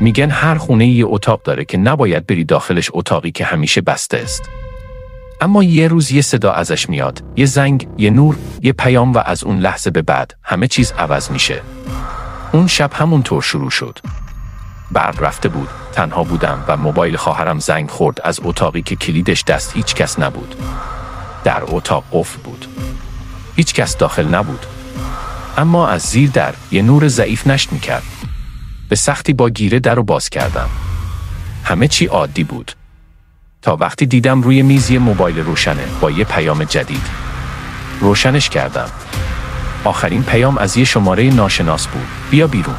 میگن هر خونه یه اتاق داره که نباید بری داخلش، اتاقی که همیشه بسته است. اما یه روز یه صدا ازش میاد، یه زنگ، یه نور، یه پیام، و از اون لحظه به بعد همه چیز عوض میشه. اون شب همونطور شروع شد. برق رفته بود، تنها بودم و موبایل خواهرم زنگ خورد از اتاقی که کلیدش دست هیچ کس نبود. در اتاق قفل بود. هیچ کس داخل نبود. اما از زیر در یه نور ضعیف نشت میکرد. به سختی با گیره در رو باز کردم. همه چی عادی بود. تا وقتی دیدم روی میز یه موبایل روشنه با یه پیام جدید. روشنش کردم. آخرین پیام از یه شماره ناشناس بود. بیا بیرون.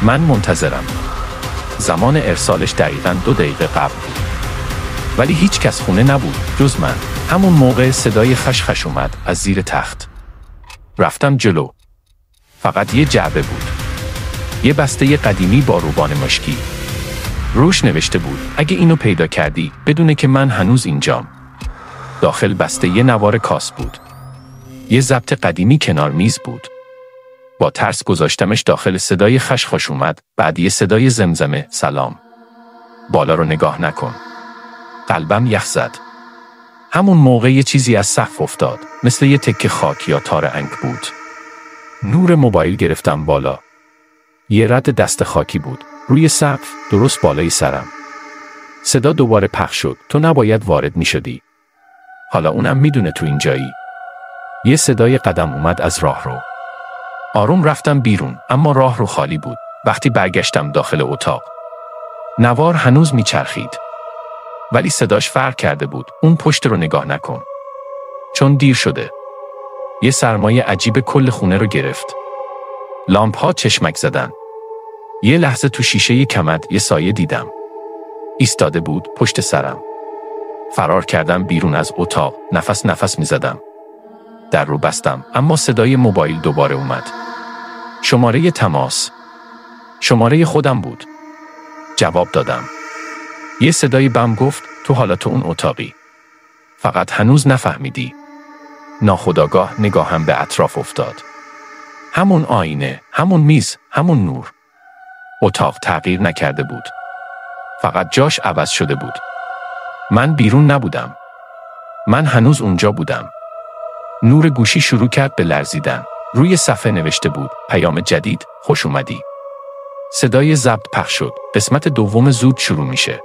من منتظرم. زمان ارسالش دقیقاً 2 دقیقه قبل بود. ولی هیچ کس خونه نبود جز من. همون موقع صدای خشخش اومد از زیر تخت. رفتم جلو. فقط یه جعبه بود. یه بسته قدیمی با روبان مشکی. روش نوشته بود اگه اینو پیدا کردی بدونه که من هنوز اینجام. داخل بسته یه نوار کاس بود. یه ضبط قدیمی کنار میز بود. با ترس گذاشتمش داخل. صدای خشخاش اومد، بعد یه صدای زمزمه سلام. بالا رو نگاه نکن. قلبم یخ زد. همون موقع یه چیزی از سقف افتاد، مثل یه تکه خاک یا تار عنکبوت. نور موبایل گرفتم بالا. یه رد دست خاکی بود روی سقف درست بالای سرم. صدا دوباره پخش شد. تو نباید وارد می شدی. حالا اونم میدونه تو اینجایی. یه صدای قدم اومد از راهرو. آروم رفتم بیرون، اما راهرو خالی بود. وقتی برگشتم داخل اتاق، نوار هنوز میچرخید. ولی صداش فرق کرده بود. اون پشت رو نگاه نکن. چون دیر شده. یه سرمایه عجیب کل خونه رو گرفت. لامپ ها چشمک زدن. یه لحظه تو شیشه کمد یه سایه دیدم. ایستاده بود پشت سرم. فرار کردم بیرون از اتاق. نفس میزدم. در رو بستم، اما صدای موبایل دوباره اومد. شماره تماس. شماره خودم بود. جواب دادم. یه صدای بم گفت تو حالا تو اون اتاقی. فقط هنوز نفهمیدی. ناخودآگاه نگاهم به اطراف افتاد. همون آینه، همون میز، همون نور. اتاق تغییر نکرده بود. فقط جاش عوض شده بود. من بیرون نبودم. من هنوز اونجا بودم. نور گوشی شروع کرد به لرزیدن. روی صفحه نوشته بود پیام جدید، خوش اومدی. صدای ضبط پخش شد. قسمت دوم زود شروع میشه.